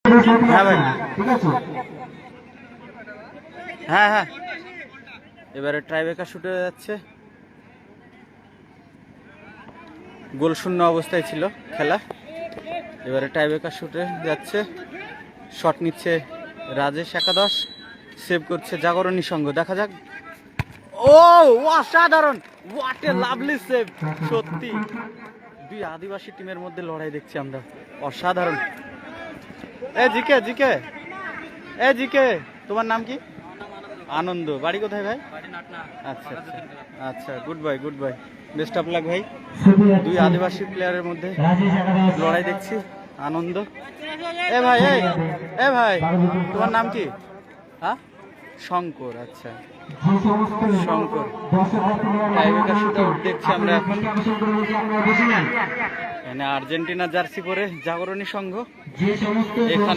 হ্যাঁ ভাই, হ্যাঁ হ্যাঁ, এবারে ট্রাইবেকার শুটে যাচ্ছে। গোল শূন্য অবস্থায় ছিল খেলা, এবারে টাইব্রেকার শুটে যাচ্ছে। শট নিচ্ছে রাজেশ একাদশ, সেভ করছে জাগরণী সংঘ। দেখা যাক। ও অসাধারণ, হোয়াট এ লাভলি সেভ। সত্যি দুই আদিবাসী টিমের মধ্যে লড়াই দেখছি আমরা, অসাধারণ। এ জিকে, জিকে, এ জিকে, তোমার নাম কি? আনন্দ। বাড়ি কোথায় ভাই? আচ্ছা আচ্ছা আচ্ছা, good bye, good bye, best of luck ভাই। দুই আদিবাসী প্লেয়ারের মধ্যে লড়াই দেখছি, আনন্দ। এ ভাই, এ ভাই, তোমার নাম কি? হ্যাঁ, শঙ্কর। আচ্ছা, শঙ্কর। টাইব্রেকার শুটআউট দেখছি আমরা এখন। এখানে আর্জেন্টিনা জার্সি পরে জাগরণী সংঘ, এখানে